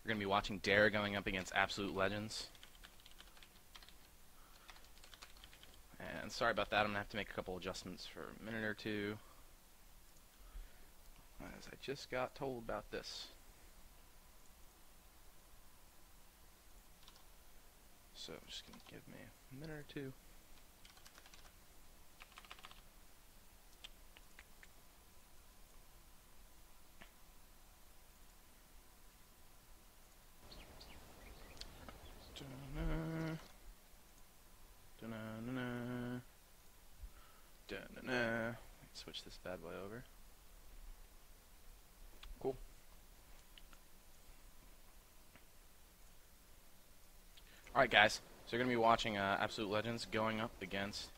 We're going to be watching Darer going up against Absolute Legends. And sorry about that, I'm going to have to make a couple adjustments for a minute or two, as I just got told about this. So just going to give me a minute or two. Switch this bad boy over. Cool. Alright guys, so you're going to be watching Absolute Legends going up against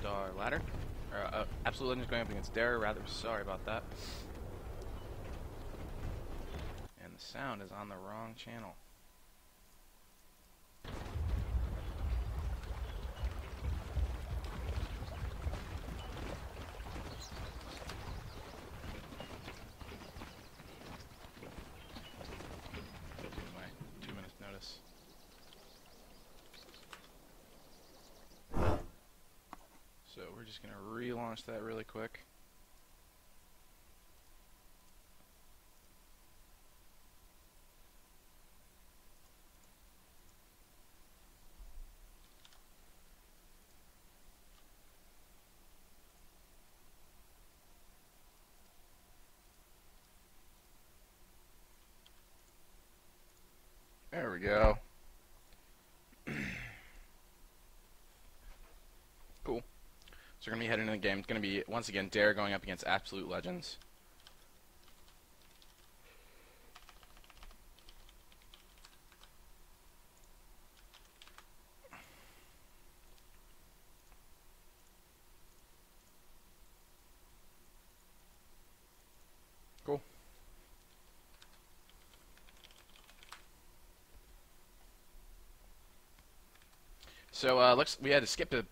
Starladder. Or Absolute Legends going up against Darer, rather. Sorry about that. And the sound is on the wrong channel. So we're just going to relaunch that really quick. There we go. Cool. So we're going to be heading into the game. It's going to be, once again, Darer going up against Absolute Legends. Cool. So we had to skip the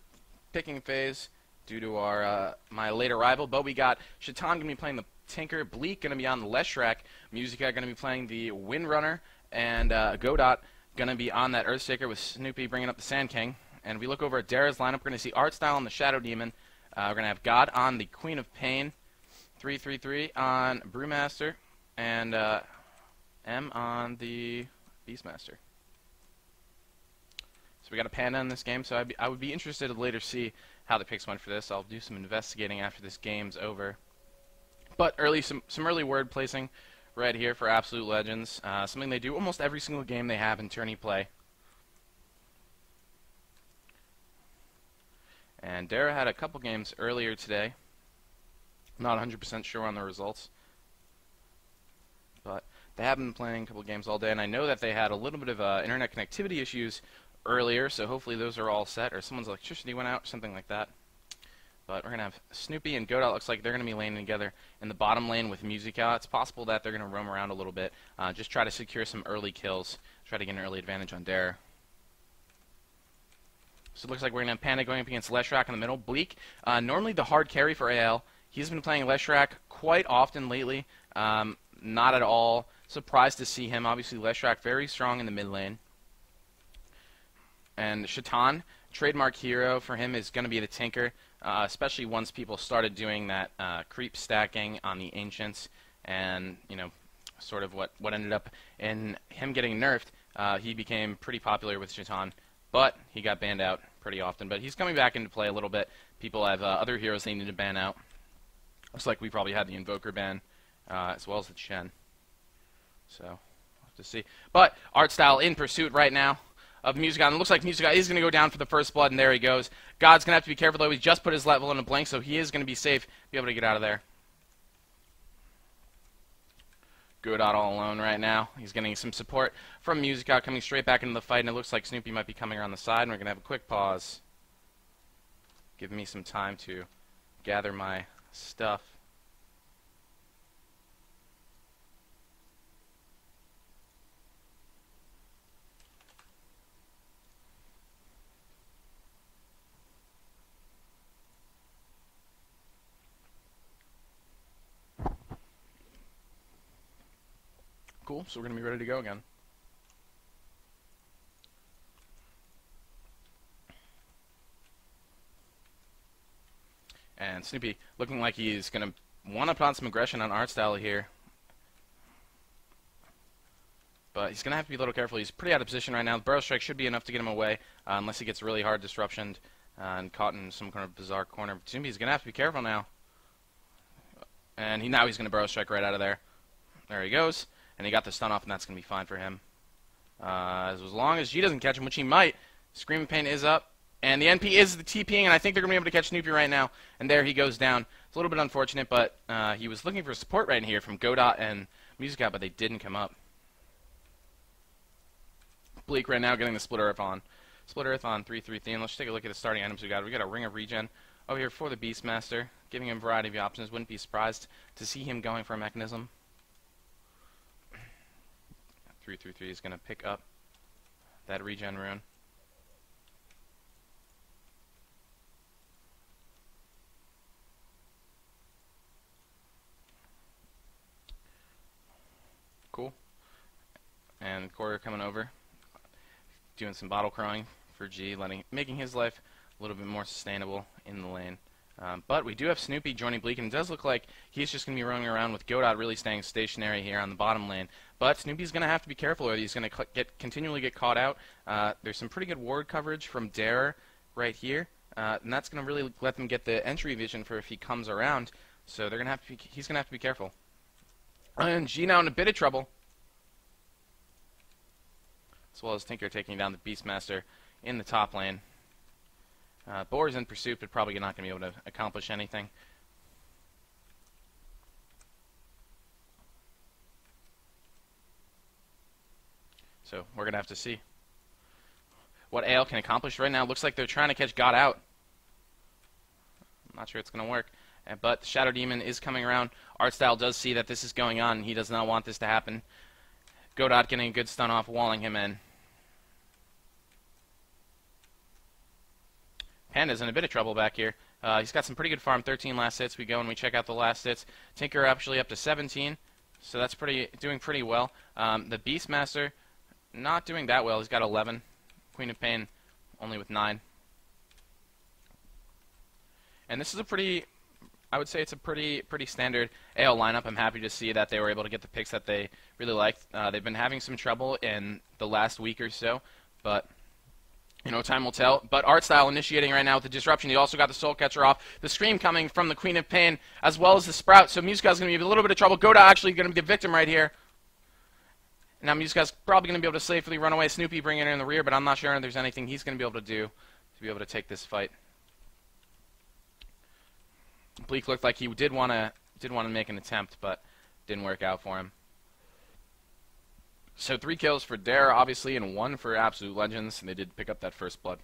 picking phase due to our my late arrival, but we got Shaitan going to be playing the Tinker, Bleak going to be on the Leshrac, Musica going to be playing the Windrunner, and Godot going to be on that Earthshaker with Snoopy bringing up the Sand King. And if we look over at Darer's lineup, we're going to see Artstyle on the Shadow Demon. We're going to have God on the Queen of Pain, 333 on Brewmaster, and M on the Beastmaster. So we got a Panda in this game, so I would be interested to later see how the picks went for this. I'll do some investigating after this game's over. But some early word placing right here for Absolute Legends. Something they do almost every single game they have in tourney play. And Darer had a couple games earlier today. I'm not 100% sure on the results, but they have been playing a couple games all day, and I know that they had a little bit of internet connectivity issues earlier, so hopefully those are all set, or someone's electricity went out, or something like that. But we're going to have Snoopy and Godot. Looks like they're going to be laning together in the bottom lane with Musica. It's possible that they're going to roam around a little bit, just try to secure some early kills, try to get an early advantage on Darer. So it looks like we're going to have Panda going up against Leshrac in the middle. Bleak, normally the hard carry for AL. He's been playing Leshrac quite often lately. Not at all surprised to see him. Obviously Leshrac very strong in the mid lane. And Shaitan, trademark hero for him is going to be the Tinker, especially once people started doing that creep stacking on the Ancients, and sort of what ended up in him getting nerfed. He became pretty popular with Shaitan, but he got banned out pretty often. But he's coming back into play a little bit. People have other heroes they need to ban out. Looks like we probably had the Invoker ban, as well as the Chen. So, we'll have to see. But Artstyle in pursuit right now of Musica. And it looks like Musica is going to go down for the first blood, and there he goes. God's going to have to be careful, though. He's just put his level in a blank, so he is going to be safe, be able to get out of there. Godot all alone right now. He's getting some support from Musica coming straight back into the fight, and it looks like Snoopy might be coming around the side, and we're going to have a quick pause. Give me some time to gather my stuff. Cool. Cool, so we're going to be ready to go again. And Snoopy looking like he's going to want to put on some aggression on Art Style here. But he's going to have to be a little careful. He's pretty out of position right now. The Burrow Strike should be enough to get him away, unless he gets really hard disruptioned and caught in some kind of bizarre corner. Snoopy's going to have to be careful now. And now he's going to Burrow Strike right out of there. There he goes. And he got the stun off, and that's going to be fine for him. As long as G doesn't catch him, which he might. Screaming Pain is up. And the NP is the TPing, and I think they're going to be able to catch Snoopy right now. And there he goes down. It's a little bit unfortunate, but he was looking for support right here from Godot and Musicat, but they didn't come up. Bleak right now getting the Split Earth on. Split Earth on 3-3-3, and let's take a look at the starting items we got. We got a Ring of Regen over here for the Beastmaster, giving him a variety of options. Wouldn't be surprised to see him going for a Mechanism. 3-3-3 is going to pick up that Regen rune. Cool. And Courier coming over, doing some bottle crowing for G, making his life a little bit more sustainable in the lane. But we do have Snoopy joining Bleak, and it does look like he's just going to be running around with Godot really staying stationary here on the bottom lane. But Snoopy's going to have to be careful, or he's going to continually get caught out. There's some pretty good ward coverage from Darer right here, and that's going to really let them get the entry vision for if he comes around. So they're going to have to he's going to have to be careful. And G now in a bit of trouble, as well as Tinker taking down the Beastmaster in the top lane. Boar's in pursuit, but probably not going to be able to accomplish anything. So we're going to have to see what Ale can accomplish right now. Looks like they're trying to catch God out. I'm not sure it's going to work. But the Shadow Demon is coming around. Artstyle does see that this is going on, and he does not want this to happen. Godot getting a good stun off, walling him in. Panda's in a bit of trouble back here. He's got some pretty good farm, 13 last hits. We go and we check out the last hits. Tinker actually up to 17, so that's doing pretty well. The Beastmaster not doing that well. He's got 11. Queen of Pain only with 9. And this is a pretty, I would say it's a pretty standard AL lineup. I'm happy to see that they were able to get the picks that they really liked. They've been having some trouble in the last week or so, but you know, time will tell. But Artstyle initiating right now with the disruption. He also got the Soul Catcher off. The Scream coming from the Queen of Pain, as well as the Sprout. So Musicat's going to be a little bit of trouble. Godot actually going to be the victim right here. Now Musicat's probably going to be able to safely run away. Snoopy bringing it in the rear, but I'm not sure if there's anything he's going to be able to do to be able to take this fight. Bleak looked like he did want to make an attempt, but didn't work out for him. So 3 kills for Darer, obviously, and 1 for Absolute Legends, and they did pick up that first blood.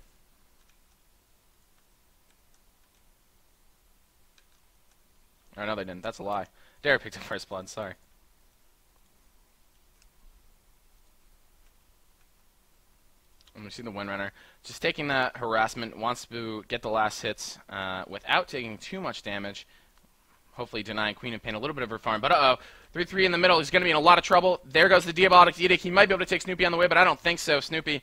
Oh, no, they didn't. That's a lie. Darer picked up first blood, sorry. And we see the Windrunner just taking that harassment, wants to get the last hits without taking too much damage. Hopefully denying Queen of Pain a little bit of her farm. But 3-3 in the middle. He's going to be in a lot of trouble. There goes the Diabolic Edict. He might be able to take Snoopy on the way, but I don't think so. Snoopy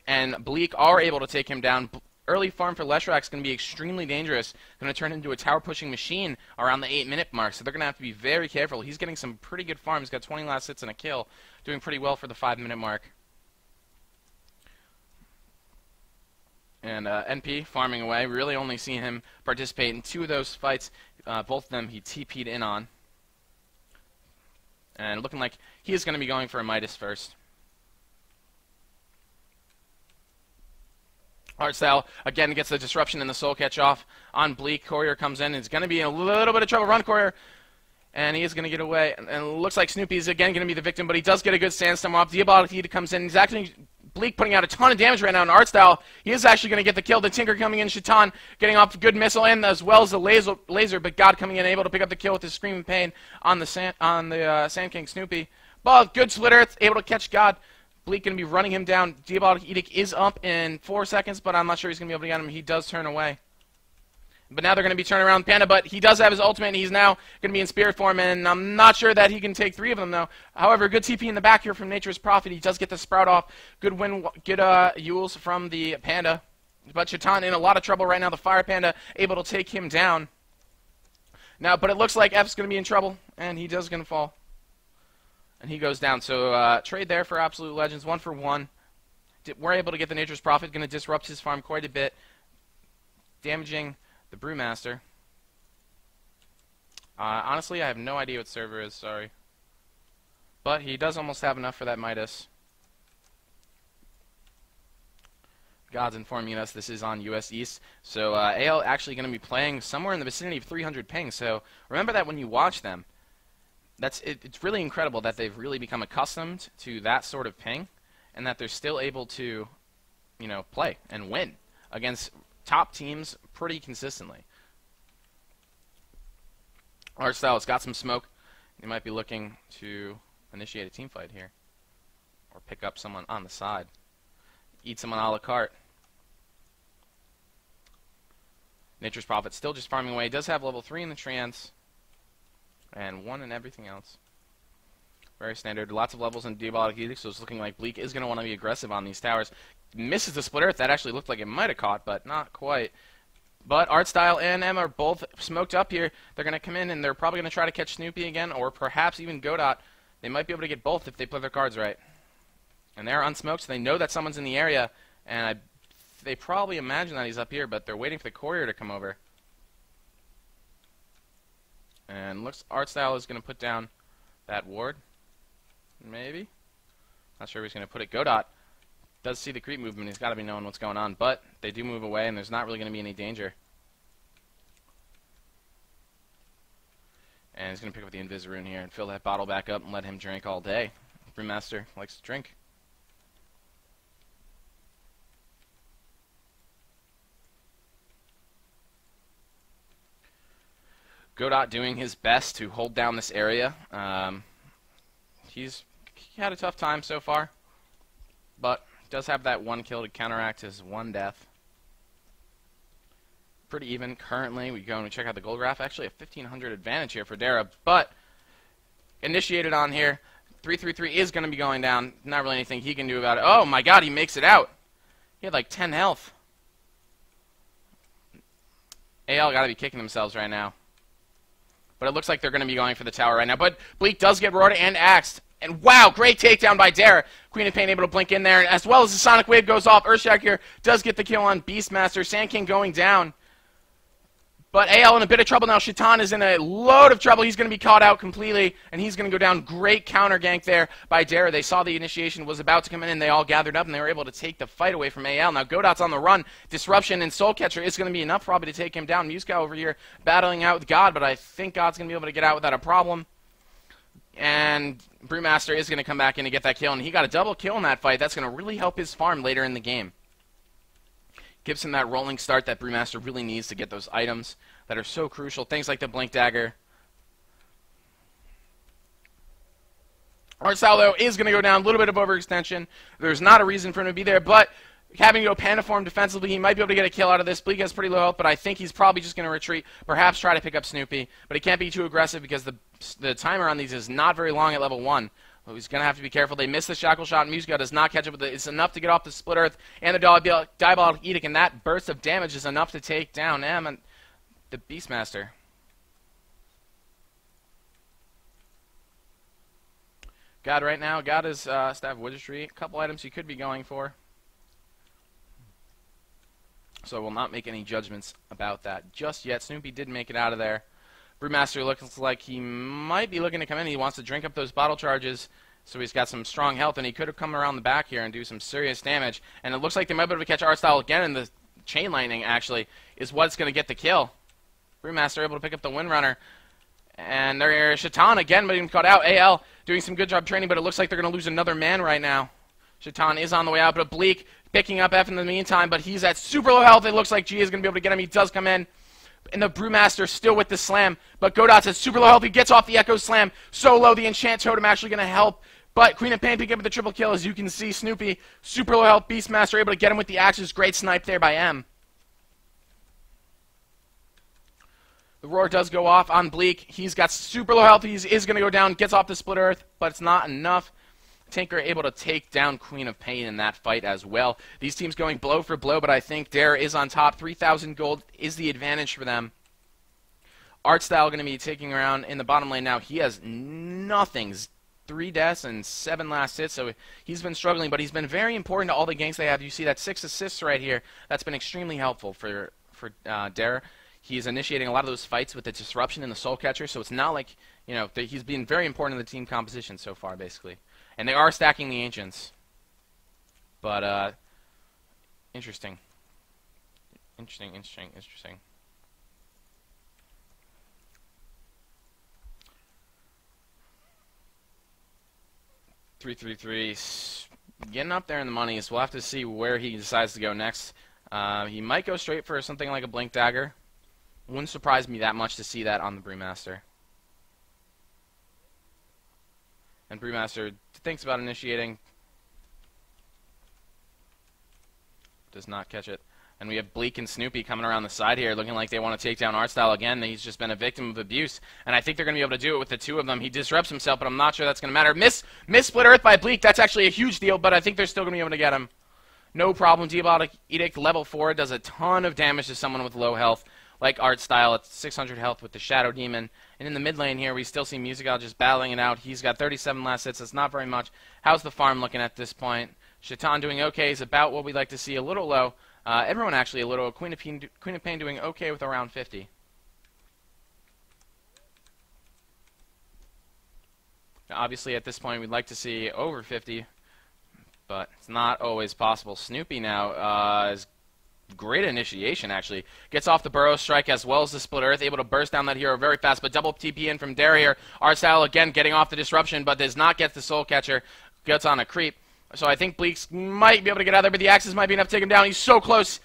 and Bleak are able to take him down. Early farm for Leshrac is going to be extremely dangerous. Going to turn into a tower-pushing machine around the 8-minute mark, so they're going to have to be very careful. He's getting some pretty good farm. He's got 20 last hits and a kill. Doing pretty well for the 5-minute mark. And NP farming away. We really only seen him participate in 2 of those fights. Both of them he TP'd in on. And looking like he is going to be going for a Midas first. Artstyle again gets the disruption and the Soul Catch off on Bleak. Courier comes in and is going to be in a little bit of trouble. Run, Courier. And he is going to get away. And it looks like Snoopy is again going to be the victim, but he does get a good sandstorm off. Diabolic Edict comes in. He's actually Bleak putting out a ton of damage right now in Artstyle. He is actually going to get the kill. The Tinker coming in, Shaitan getting off a good missile, and as well as the laser, but God coming in, able to pick up the kill with his Screaming Pain on the Sand King Snoopy. But good Split Earth, able to catch God. Bleak going to be running him down. Diabolic Edict is up in 4 seconds, but I'm not sure he's going to be able to get him. He does turn away. But now they're going to be turning around Panda, but he does have his ultimate, and he's now going to be in spirit form, and I'm not sure that he can take 3 of them, though. However, good TP in the back here from Nature's Prophet. He does get the Sprout off. Good win, good Yules from the Panda. But Shaitan in a lot of trouble right now. The Fire Panda able to take him down. Now, but it looks like F's going to be in trouble, and he does going to fall. And he goes down. So trade there for Absolute Legends, 1 for 1. We're able to get the Nature's Prophet. Going to disrupt his farm quite a bit, damaging the Brewmaster. Honestly, I have no idea what server is, sorry. But he does almost have enough for that Midas. God's informing us this is on US East. So AL actually going to be playing somewhere in the vicinity of 300 ping. So remember that when you watch them. It's really incredible that they've really become accustomed to that sort of ping. And that they're still able to, you know, play and win against top teams pretty consistently. Artstyle has got some smoke. They might be looking to initiate a team fight here. Or pick up someone on the side. Eat someone a la carte. Nature's Prophet still just farming away. Does have level 3 in the trance. And 1 in everything else. Very standard. Lots of levels in Diabolic Edict, so it's looking like Bleak is going to want to be aggressive on these towers. Misses the Split Earth. That actually looked like it might have caught, but not quite. But Artstyle and M are both smoked up here. They're going to come in, and they're probably going to try to catch Snoopy again, or perhaps even Godot. They might be able to get both if they play their cards right. And they're unsmoked, so they know that someone's in the area, and they probably imagine that he's up here, but they're waiting for the courier to come over. And looks Artstyle is going to put down that ward. Maybe. Not sure where he's going to put it. Godot does see the creep movement. He's got to be knowing what's going on, but they do move away, and there's not really going to be any danger. And he's going to pick up the Invis rune here and fill that bottle back up and let him drink all day. Brewmaster likes to drink. Godot doing his best to hold down this area. He had a tough time so far, but does have that 1 kill to counteract his 1 death. Pretty even currently. We go and we check out the gold graph. Actually, a 1,500 advantage here for Darer, but initiated on here. 333 is going to be going down. Not really anything he can do about it. Oh my God, he makes it out. He had like 10 health. AL got to be kicking themselves right now. But it looks like they're going to be going for the tower right now. But Bleak does get roared and axed. And wow, great takedown by Darer. Queen of Pain able to blink in there. And as well as the Sonic Wave goes off, Earthshack here does get the kill on Beastmaster. Sand King going down. But AL in a bit of trouble now. Shaitan is in a load of trouble. He's going to be caught out completely. And he's going to go down. Great counter gank there by Darer. They saw the initiation was about to come in, and they all gathered up, and they were able to take the fight away from AL. Now Godot's on the run. Disruption and Soul Catcher is going to be enough probably to take him down. Muska over here battling out with God, but I think God's going to be able to get out without a problem. And Brewmaster is going to come back in to get that kill, and he got a double kill in that fight. That's going to really help his farm later in the game. Gives him that rolling start that Brewmaster really needs to get those items that are so crucial. Things like the Blink Dagger. Artstyle, though, is going to go down. A little bit of overextension. There's not a reason for him to be there, but having to go Panda form defensively, he might be able to get a kill out of this. Bleak has pretty low health, but I think he's probably just going to retreat, perhaps try to pick up Snoopy. But he can't be too aggressive because the timer on these is not very long at level 1. Well, he's going to have to be careful. They miss the Shackle Shot. Muska does not catch up with it. It's enough to get off the Split Earth and the Diabolic Edict, and that burst of damage is enough to take down M and the Beastmaster. God right now, God is Staff Wizardry. A couple items he could be going for. So I will not make any judgments about that just yet. Snoopy did make it out of there. Brewmaster looks like he might be looking to come in. He wants to drink up those bottle charges, so he's got some strong health, and he could have come around the back here and do some serious damage. And it looks like they might be able to catch Artstyle again, and the Chain Lightning, actually, is what's going to get the kill. Brewmaster able to pick up the Windrunner. And there's Shaitan again, but he caught out. AL doing some good job training, but it looks like they're going to lose another man right now. Shaitan is on the way out, but Bleak picking up F in the meantime, but he's at super low health. It looks like G is going to be able to get him. He does come in. And the Brewmaster still with the slam, but Godot's at super low health. He gets off the Echo Slam. So low, the Enchant Totem actually going to help. But Queen of Pain picking up the triple kill, as you can see. Snoopy, super low health. Beastmaster able to get him with the axes. Great snipe there by M. The roar does go off on Bleak. He's got super low health. He is going to go down, gets off the Split Earth, but it's not enough. Tinker able to take down Queen of Pain in that fight as well. These teams going blow for blow, but I think Darer is on top. 3,000 gold is the advantage for them. Artstyle going to be taking around in the bottom lane now. He has nothing. 3 deaths and 7 last hits, so he's been struggling, but he's been very important to all the ganks they have. You see that 6 assists right here. That's been extremely helpful for Darer. He's initiating a lot of those fights with the disruption in the Soul Catcher, so it's not like, you know, he's been very important in the team composition so far, basically. And they are stacking the Ancients. But, interesting. Interesting. 333, getting up there in the monies. We'll have to see where he decides to go next. He might go straight for something like a Blink Dagger. Wouldn't surprise me that much to see that on the Brewmaster. And Brewmaster thinks about initiating. Does not catch it. And we have Bleak and Snoopy coming around the side here, looking like they want to take down Artstyle again. He's just been a victim of abuse, and I think they're going to be able to do it with the 2 of them. He disrupts himself, but I'm not sure that's going to matter. Miss Split Earth by Bleak. That's actually a huge deal, but I think they're still going to be able to get him. No problem. Diabolic Edict level 4 does a ton of damage to someone with low health, like Artstyle at 600 health with the Shadow Demon. And in the mid lane here, we still see Musical just battling it out. He's got 37 last hits. That's not very much. How's the farm looking at this point? Shaitan doing okay. He's about what we'd like to see. A little low. Everyone actually a little. Queen of Pain doing okay with around 50. Now, obviously, at this point, we'd like to see over 50, but it's not always possible. Snoopy now is great initiation, actually. Gets off the Burrow Strike as well as the Split Earth, able to burst down that hero very fast, but double TP in from Darer here. Artstyle again getting off the disruption, but does not get the Soul Catcher. Gets on a creep. So I think Bleaks might be able to get out there, but the axes might be enough to take him down. He's so close.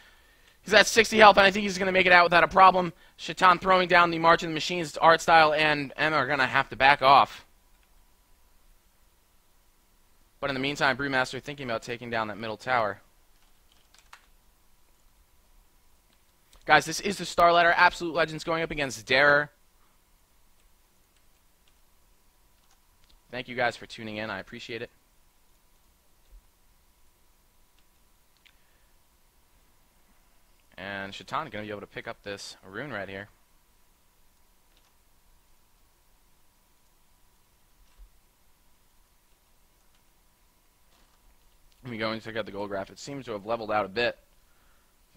He's at 60 health, and I think he's going to make it out without a problem. Shaitan throwing down the March of the Machines. Artstyle and Emma are going to have to back off. But in the meantime, Brewmaster thinking about taking down that middle tower. Guys, this is the Starladder. Absolute Legends going up against Darer. Thank you guys for tuning in. I appreciate it. And Shaitan going to be able to pick up this rune right here. Let me go and check out the gold graph. It seems to have leveled out a bit,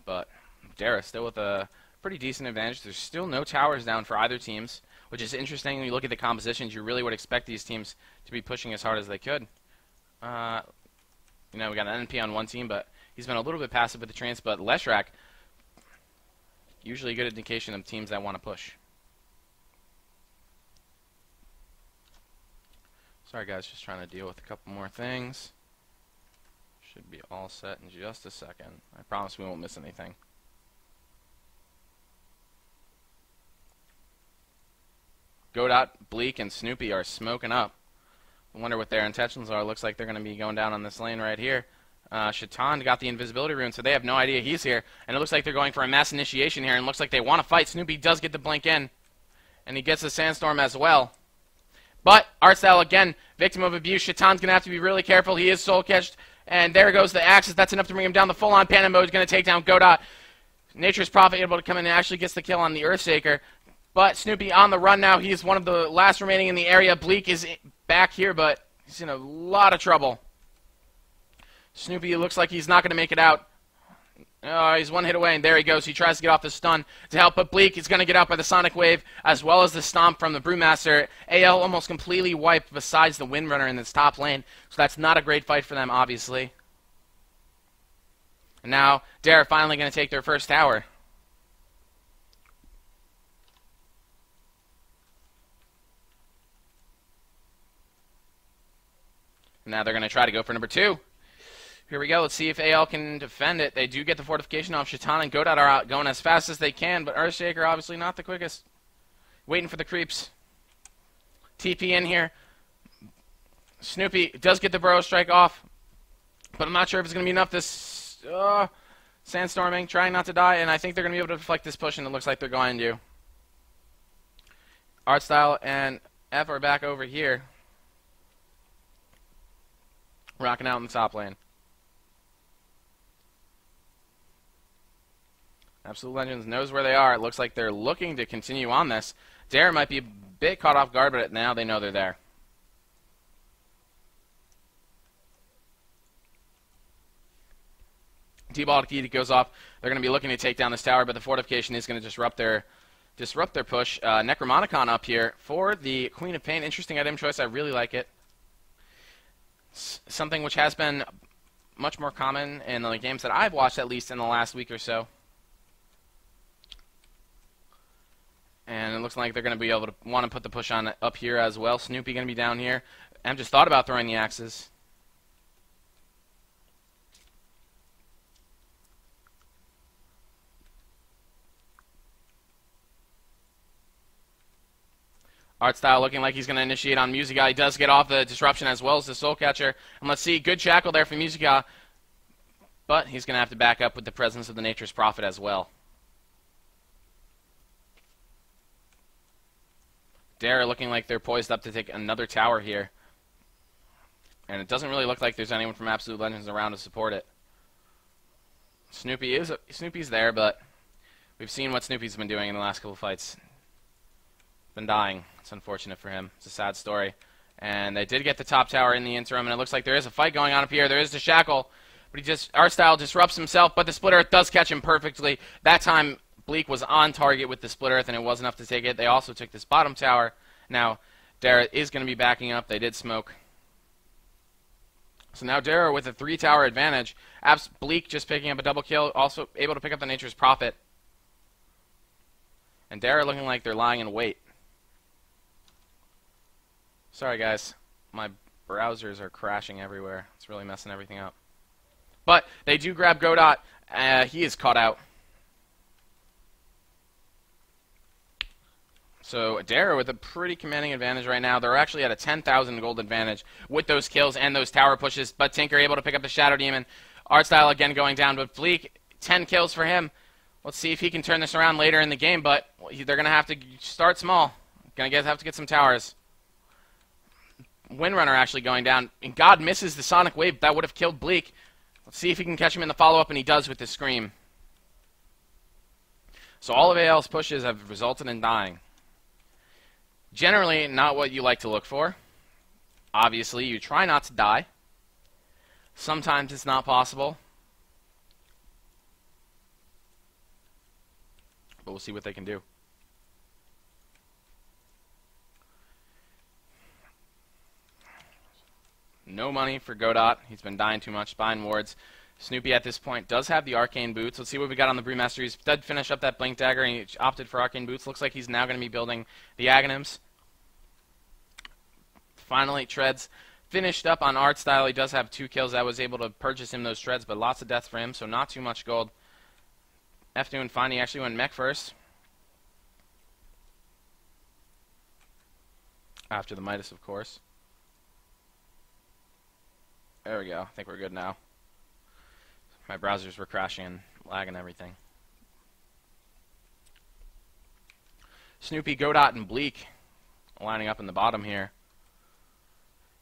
but Darer still with a pretty decent advantage. There's still no towers down for either teams, which is interesting. When you look at the compositions, you really would expect these teams to be pushing as hard as they could. We got an NP on one team, but he's been a little bit passive with the trance, but Leshrac, usually a good indication of teams that want to push. Sorry guys, just trying to deal with a couple more things. Should be all set in just a second. I promise we won't miss anything. Godot, Bleak, and Snoopy are smoking up. I wonder what their intentions are. Looks like they're going to be going down on this lane right here. Shaitan got the invisibility rune, so they have no idea he's here. And it looks like they're going for a mass initiation here, and looks like they want to fight. Snoopy does get the blink in, and he gets the Sandstorm as well. But Artstyle, again, victim of abuse. Shaitan's going to have to be really careful. He is soul-catched, and there goes the Axis. That's enough to bring him down. The full-on Panda mode is going to take down Godot. Nature's Prophet able to come in and actually gets the kill on the Earthshaker. But Snoopy on the run now. He's one of the last remaining in the area. Bleak is back here, but he's in a lot of trouble. Snoopy looks like he's not going to make it out. Oh, he's one hit away, and there he goes. He tries to get off the stun to help, but Bleak is going to get out by the Sonic Wave, as well as the Stomp from the Brewmaster. AL almost completely wiped besides the Windrunner in this top lane, so that's not a great fight for them, obviously. And now, Darer finally going to take their first tower. And now they're going to try to go for number 2. Here we go. Let's see if AL can defend it. They do get the fortification off. Shaitan and Godot are out going as fast as they can, but Earthshaker obviously not the quickest. Waiting for the creeps. TP in here. Snoopy does get the Burrow Strike off, but I'm not sure if it's going to be enough. This Sandstorming, trying not to die, and I think they're going to be able to deflect this push, and it looks like they're going to. Art Style and F are back over here. Rocking out in the top lane. Absolute Legends knows where they are. It looks like they're looking to continue on this. Darer might be a bit caught off guard, but now they know they're there. T-Ball key goes off. They're going to be looking to take down this tower, but the fortification is going to disrupt their push. Necromonicon up here for the Queen of Pain. Interesting item choice. I really like it. Something which has been much more common in the games that I've watched, at least in the last week or so. And it looks like they're going to be able to want to put the push on up here as well. Snoopy going to be down here. M just thought about throwing the axes. Art Style looking like he's going to initiate on Musica. He does get off the disruption as well as the Soul Catcher. And let's see, good shackle there for Musica. But he's going to have to back up with the presence of the Nature's Prophet as well. Darer looking like they're poised up to take another tower here. And it doesn't really look like there's anyone from Absolute Legends around to support it. Snoopy's there, but we've seen what Snoopy's been doing in the last couple of fights. Been dying. It's unfortunate for him. It's a sad story. And they did get the top tower in the interim, and it looks like there is a fight going on up here. There is the shackle, but Art Style disrupts himself, but the Split Earth does catch him perfectly. That time, Bleak was on target with the Split Earth, and it was enough to take it. They also took this bottom tower. Now, Darer is going to be backing up. They did smoke. So now Darer with a 3-tower advantage. Bleak just picking up a double kill, also able to pick up the Nature's Prophet. And Darer looking like they're lying in wait. Sorry, guys. My browsers are crashing everywhere. It's really messing everything up. But they do grab Godot. He is caught out. So Darer with a pretty commanding advantage right now. They're actually at a 10,000 gold advantage with those kills and those tower pushes. But Tinker able to pick up the Shadow Demon. Art Style again going down. But Bleak, 10 kills for him. Let's see if he can turn this around later in the game. But they're going to have to start small. Going to have to get some towers. Windrunner actually going down. And God misses the Sonic Wave. That would have killed Bleak. Let's see if he can catch him in the follow-up. And he does with the Scream. So all of AL's pushes have resulted in dying. Generally, not what you like to look for. Obviously, you try not to die. Sometimes it's not possible. But we'll see what they can do. No money for Godot. He's been dying too much. Buying wards. Snoopy at this point does have the Arcane Boots. Let's see what we got on the Brewmaster. He did finish up that Blink Dagger, and he opted for Arcane Boots. Looks like he's now going to be building the Aghanims. Finally, Treads finished up on Art Style. He does have 2 kills. I was able to purchase him those Treads, but lots of deaths for him, so not too much gold. F doing fine. He actually went mech first. After the Midas, of course. There we go. I think we're good now. My browsers were crashing and lagging everything. Snoopy, Godot, and Bleak lining up in the bottom here.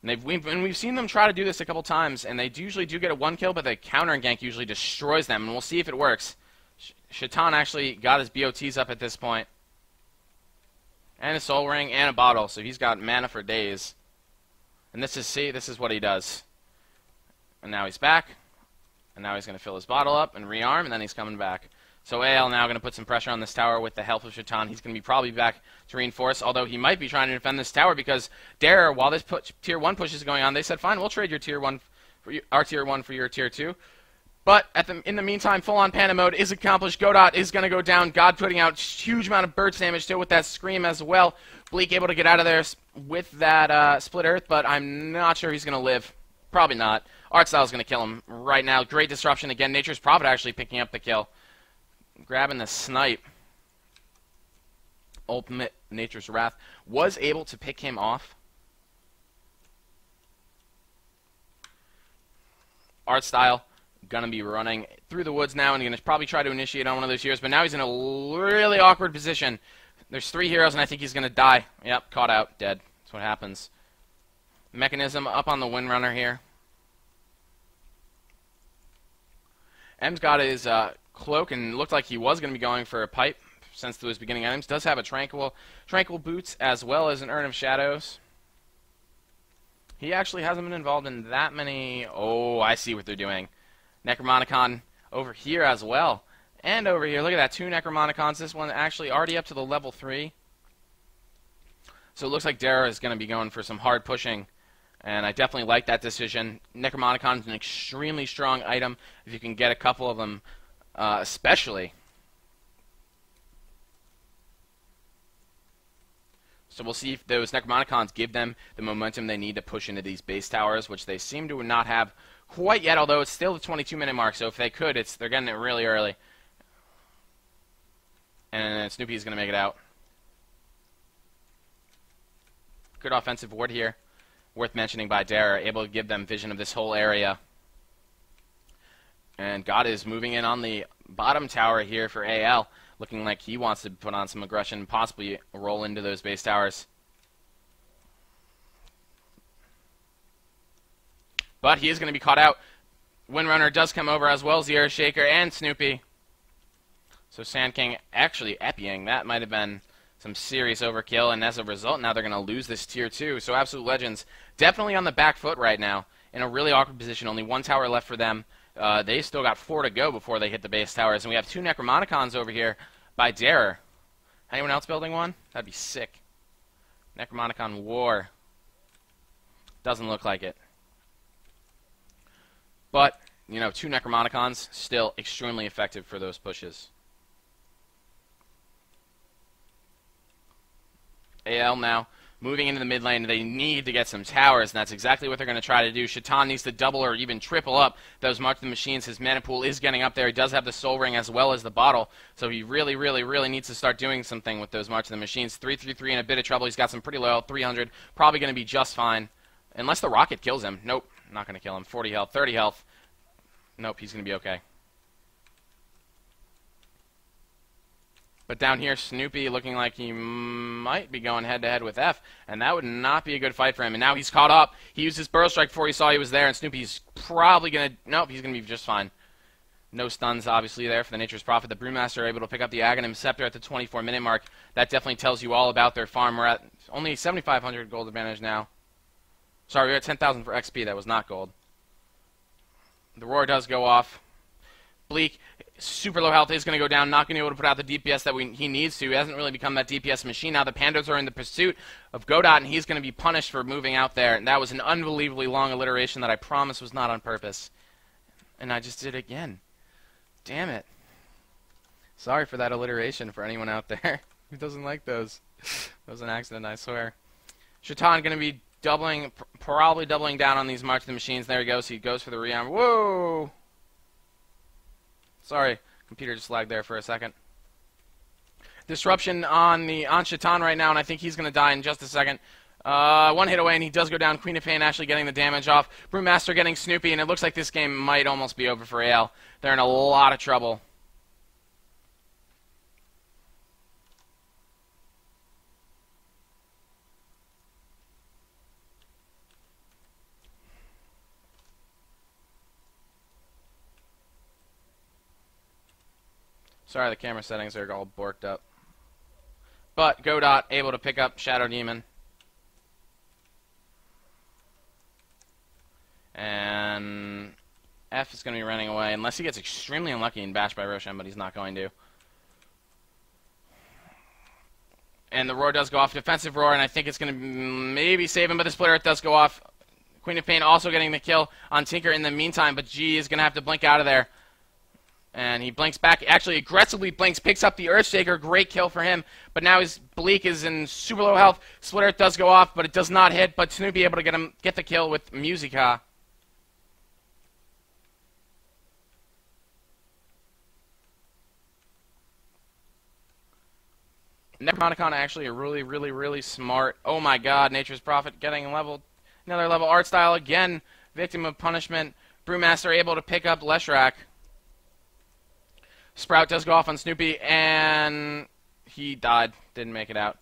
And we've seen them try to do this a couple times, and they usually do get a 1 kill, but the counter and gank usually destroys them, and we'll see if it works. Shaitan actually got his BOTs up at this point. And a Soul Ring and a bottle, so he's got mana for days. And this is what he does. And now he's back. And now he's going to fill his bottle up and rearm, and then he's coming back. So AL now going to put some pressure on this tower with the help of Shaitan. He's going to be probably back to reinforce, although he might be trying to defend this tower because Darer, while this tier 1 push is going on, they said, fine, we'll trade your tier 1 for our tier 1 for your tier 2. But in the meantime, full-on panic mode is accomplished. Godot is going to go down. God putting out huge amount of burst damage still with that Scream as well. Bleak able to get out of there with that Split Earth, but I'm not sure he's going to live. Probably not. Art Style is going to kill him right now. Great disruption again. Nature's Prophet actually picking up the kill. Grabbing the snipe. Ultimate Nature's Wrath was able to pick him off. Art Style going to be running through the woods now and going to probably try to initiate on one of those heroes, but now he's in a really awkward position. There's 3 heroes, and I think he's going to die. Yep, caught out, dead. That's what happens. Mechanism up on the Windrunner here. M's got his cloak, and looked like he was going to be going for a pipe since those beginning items. Does have a Tranquil Boots as well as an Urn of Shadows. He actually hasn't been involved in that many... Oh, I see what they're doing. Necromonicon over here as well. And over here, look at that, 2 Necromonicons. This one actually already up to the level 3. So it looks like Darer is going to be going for some hard pushing. And I definitely like that decision. Necromonicon is an extremely strong item if you can get a couple of them, especially. So we'll see if those Necromonicons give them the momentum they need to push into these base towers, which they seem to not have quite yet, although it's still the 22-minute mark, so if they could, they're getting it really early. And Snoopy's going to make it out. Good offensive ward here. Worth mentioning by Darer, able to give them vision of this whole area. And God is moving in on the bottom tower here for AL, looking like he wants to put on some aggression, possibly roll into those base towers. But he is going to be caught out. Windrunner does come over as well as the Earthshaker and Snoopy. So Sand King actually epiing. That might have been some serious overkill, and as a result, now they're going to lose this tier 2. So Absolute Legends definitely on the back foot right now, in a really awkward position. Only 1 tower left for them. They still got 4 to go before they hit the base towers, and we have 2 Necromonicons over here by Darer. Anyone else building one? That'd be sick. Necromonicon War. Doesn't look like it. But, you know, 2 Necromonicons, still extremely effective for those pushes. AL now moving into the mid lane. They need to get some towers, and that's exactly what they're going to try to do. Shaitan needs to double or even triple up those Mark of the Machines. His mana pool is getting up there. He does have the Soul Ring as well as the bottle, so he really, really, really needs to start doing something with those Mark of the Machines. 333 in a bit of trouble. He's got some pretty low, 300. Probably going to be just fine. Unless the rocket kills him. Nope, not going to kill him. 40 health, 30 health. Nope, he's going to be okay. But down here, Snoopy looking like he might be going head-to-head with F, and that would not be a good fight for him. And now he's caught up. He used his Burrow Strike before he saw he was there, and Snoopy's probably going to... Nope, he's going to be just fine. No stuns, obviously, there for the Nature's Prophet. The Brewmaster are able to pick up the Aghanim Scepter at the 24-minute mark. That definitely tells you all about their farm. We're at only 7,500 gold advantage now. Sorry, we're at 10,000 for XP. That was not gold. The Roar does go off. Bleak, super low health, is going to go down, not going to be able to put out the DPS that he needs to. He hasn't really become that DPS machine. Now the Pandas are in the pursuit of Godot, and he's going to be punished for moving out there. And that was an unbelievably long alliteration that I promise was not on purpose. And I just did it again. Damn it. Sorry for that alliteration for anyone out there who doesn't like those. That was an accident, I swear. Shaitan going to be probably doubling down on these March of the Machines. There he goes. He goes for the rearm. Whoa! Sorry, computer just lagged there for a second. Disruption on Shaitan right now, and I think he's going to die in just a second. 1 hit away, and he does go down. Queen of Pain actually getting the damage off. Brewmaster getting Snoopy, and it looks like this game might almost be over for AL. They're in a lot of trouble. Sorry, the camera settings are all borked up. But Godot able to pick up Shadow Demon. And F is going to be running away, unless he gets extremely unlucky and bashed by Roshan, but he's not going to. And the Roar does go off. Defensive Roar, and I think it's going to maybe save him, but the Split Earth does go off. Queen of Pain also getting the kill on Tinker in the meantime, but G is going to have to blink out of there. And he blinks back, actually aggressively blinks, picks up the Earthshaker, great kill for him. But now his Bleak is in super low health. Split Earth does go off, but it does not hit. But Snoopy able to get the kill with Musica. Necromonicon actually a really, really, really smart. Oh my god, Nature's Prophet getting another level art style again. Victim of punishment. Brewmaster able to pick up Leshrac. Sprout does go off on Snoopy, and he died. didn't make it out.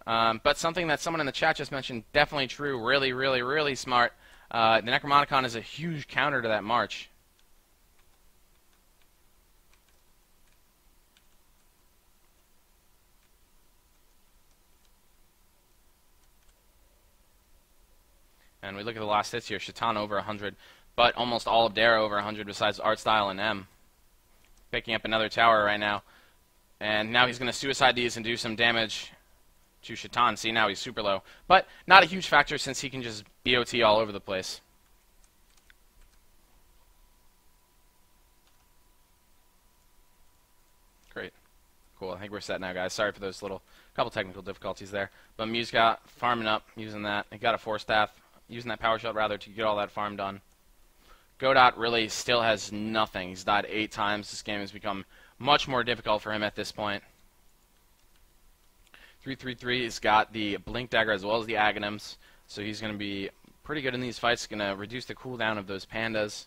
But something that someone in the chat just mentioned, definitely true, really, really, really smart. The Necromonicon is a huge counter to that march. And we look at the last hits here, Shaitan over 100, but almost all of Darer over 100 besides Art Style and M. Picking up another tower right now. And now he's going to suicide these and do some damage to Shaitan. See, now he's super low. But not a huge factor since he can just BOT all over the place. Great. Cool. I think we're set now, guys. Sorry for those little couple technical difficulties there. But Muse got farming up using that. He got a 4-staff. Using that power shot rather to get all that farm done. Godot really still has nothing. He's died 8 times. This game has become much more difficult for him at this point. 333 has got the Blink Dagger as well as the Aghanims, so he's going to be pretty good in these fights. Going to reduce the cooldown of those pandas.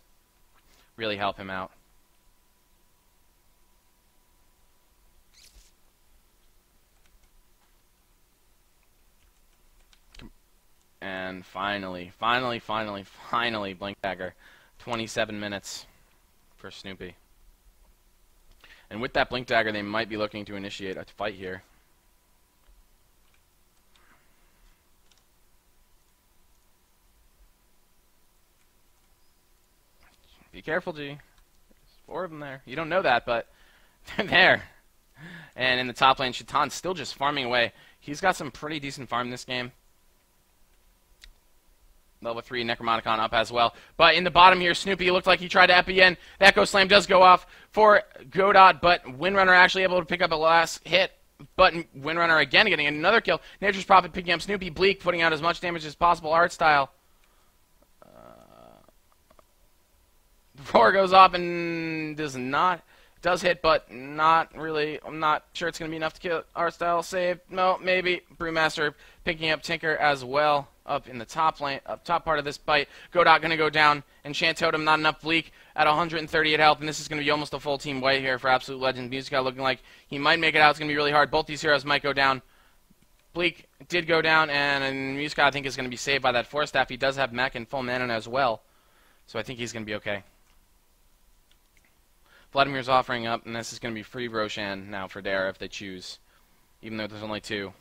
Really help him out. And finally, Blink Dagger. 27 minutes for Snoopy. And with that Blink Dagger, they might be looking to initiate a fight here. Be careful, G. There's 4 of them there. You don't know that, but they're there. And in the top lane, Shaitan's still just farming away. He's got some pretty decent farm in this game. Level 3 Necromonicon up as well. But in the bottom here, Snoopy looked like he tried to Epi in. The Echo Slam does go off for Godot, but Windrunner actually able to pick up a last hit. But Windrunner again getting another kill. Nature's Prophet picking up Snoopy. Bleak putting out as much damage as possible. Art Style. Roar goes off and does hit, but not really. I'm not sure it's going to be enough to kill Art Style. Save. No, maybe. Brewmaster picking up Tinker as well. Up in the top lane, top part of this fight. Godot going to go down. Enchant Totem, not enough. Bleak at 138 health, and this is going to be almost a full team white here for Absolute Legend. Musica looking like he might make it out. It's going to be really hard. Both these heroes might go down. Bleak did go down, and Musica I think is going to be saved by that 4-staff. He does have mech and full mana as well, so I think he's going to be okay. Vladimir's offering up, and this is going to be free Roshan now for Darer if they choose, even though there's only 2.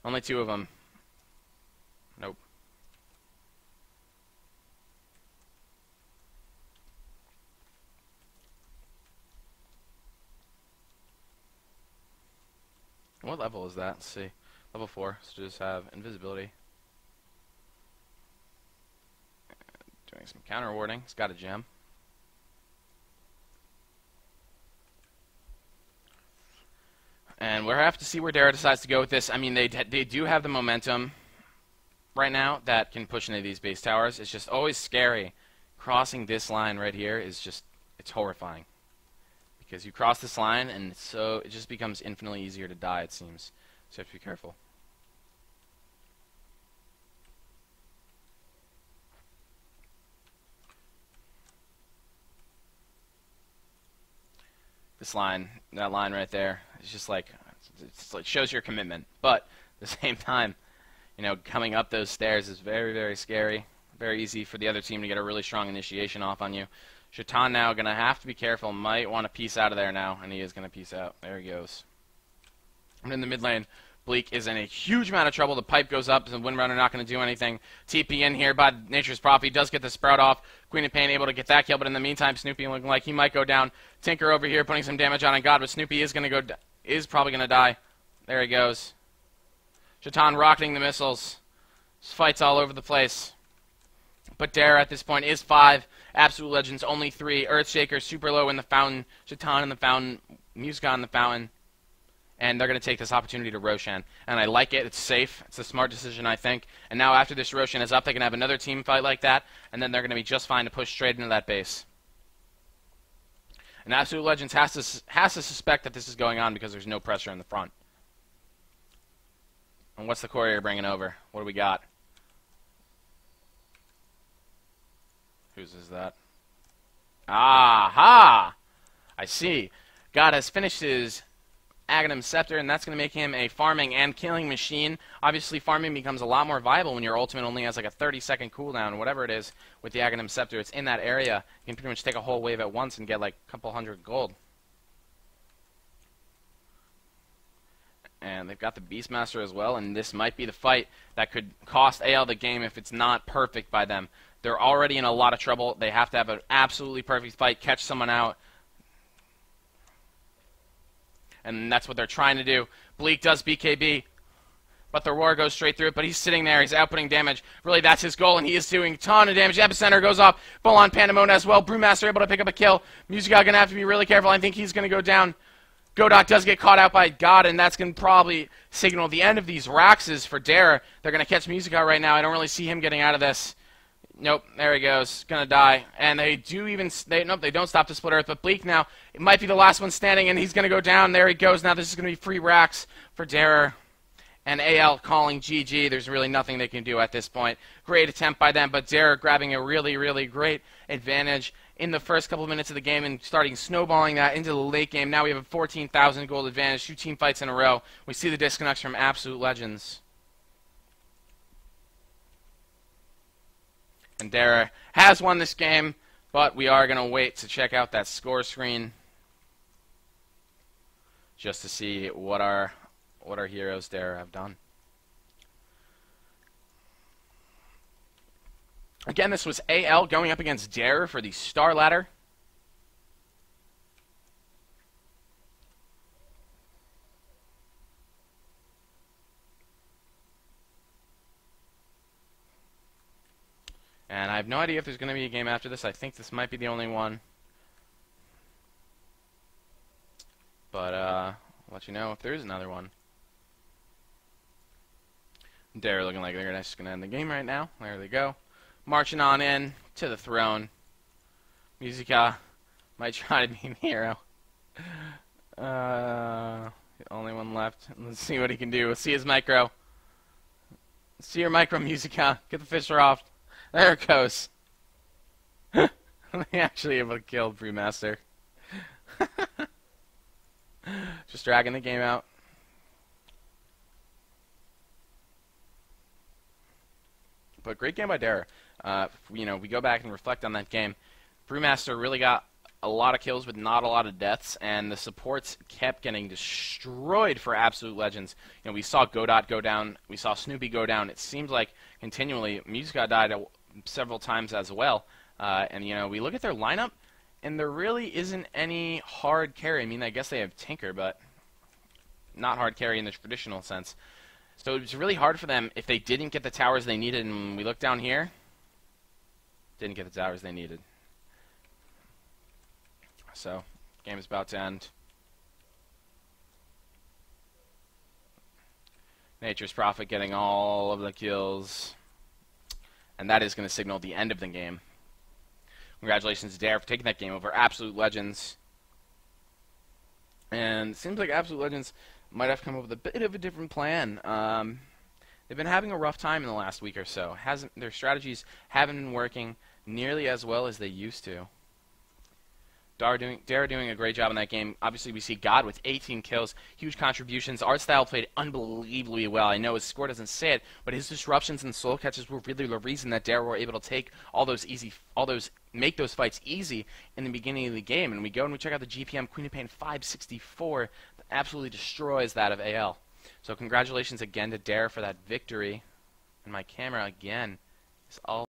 Only 2 of them. Nope. What level is that? Let's see. Level 4. So just have invisibility. Doing some counter warding. It's got a gem. And we'll have to see where Darer decides to go with this. I mean, they do have the momentum right now that can push into these base towers. It's just always scary. Crossing this line right here is just, it's horrifying. Because you cross this line and so it just becomes infinitely easier to die, it seems. So you have to be careful. This line, that line right there, it's just like, it shows your commitment. But at the same time, you know, coming up those stairs is very, very scary. Very easy for the other team to get a really strong initiation off on you. Shaitan now going to have to be careful. Might want to piece out of there now, and he is going to piece out. There he goes. And in the mid lane, Bleak is in a huge amount of trouble. The pipe goes up, the Windrunner not going to do anything. TP in here by Nature's Prophet. He does get the sprout off. Queen of Pain able to get that kill, but in the meantime, Snoopy looking like he might go down. Tinker over here putting some damage on God, but Snoopy is going to go, is probably going to die. There he goes. Shaitan rocketing the missiles. This fight's all over the place. But Darer at this point is 5. Absolute Legends only 3. Earthshaker super low in the fountain. Shaitan in the fountain. Musica in the fountain. And they're going to take this opportunity to Roshan. And I like it. It's safe. It's a smart decision, I think. And now after this Roshan is up, they can have another team fight like that. And then they're going to be just fine to push straight into that base. And Absolute Legends has to suspect that this is going on because there's no pressure in the front. And what's the courier bringing over? What do we got? Whose is that? Aha! I see. God has finished his Aghanim Scepter, and that's going to make him a farming and killing machine. Obviously, farming becomes a lot more viable when your ultimate only has like a 30-second cooldown, whatever it is, with the Aghanim Scepter. It's in that area. You can pretty much take a whole wave at once and get like a couple hundred gold. And they've got the Beastmaster as well, and this might be the fight that could cost AL the game if it's not perfect by them. They're already in a lot of trouble. They have to have an absolutely perfect fight, catch someone out. And that's what they're trying to do. Bleak does BKB, but the roar goes straight through it, but he's sitting there. He's outputting damage. Really, that's his goal, and he is doing a ton of damage. Epicenter goes off. Full-on Pandemonium as well. Brewmaster able to pick up a kill. Musica going to have to be really careful. I think he's going to go down. Godot does get caught out by God, and that's going to probably signal the end of these Raxes for Darer. They're going to catch Musica right now. I don't really see him getting out of this. Nope, there he goes. Gonna die. And they do even... Nope, they don't stop the Split Earth. But Bleak now, it might be the last one standing, and he's gonna go down. There he goes. Now this is gonna be free Rax for Darer. And AL calling GG. There's really nothing they can do at this point. Great attempt by them, but Darer grabbing a really, really great advantage in the first couple of minutes of the game and starting snowballing that into the late game. Now we have a 14,000 gold advantage. 2 team fights in a row. We see the disconnects from Absolute Legends. And Darer has won this game, but we are going to wait to check out that score screen just to see what our heroes Darer have done. Again, this was AL going up against Darer for the Starladder. And I have no idea if there's going to be a game after this. I think this might be the only one. But I'll let you know if there is another one. Darer looking like they're just going to end the game right now. There they go. Marching on in to the throne. Musica might try to be the hero. The only one left. Let's see what he can do. Let's see his micro. Let's see your micro, Musica. Get the Fisher off. There it goes. They actually able to kill Brewmaster. Just dragging the game out. But great game by Darer. You know, we go back and reflect on that game. Brewmaster really got a lot of kills with not a lot of deaths, and the supports kept getting destroyed for Absolute Legends. You know, we saw Godot go down, we saw Snoopy go down. It seems like continually Musica died several times as well. And you know, we look at their lineup, and there really isn't any hard carry. I mean, I guess they have Tinker, but not hard carry in the traditional sense. So it was really hard for them if they didn't get the towers they needed. And when we look down here, didn't get the towers they needed. So, game is about to end. Nature's Prophet getting all of the kills. And that is going to signal the end of the game. Congratulations to Darer for taking that game over Absolute Legends. And it seems like Absolute Legends might have come up with a bit of a different plan. They've been having a rough time in the last week or so. Their strategies haven't been working nearly as well as they used to. Darer doing a great job in that game. Obviously, we see God with 18 kills, huge contributions. Artstyle played unbelievably well. I know his score doesn't say it, but his disruptions and soul catches were really the reason that Darer were able to take make those fights easy in the beginning of the game. And we go and we check out the GPM Queen of Pain 564 that absolutely destroys that of AL. So congratulations again to Darer for that victory. And my camera again is all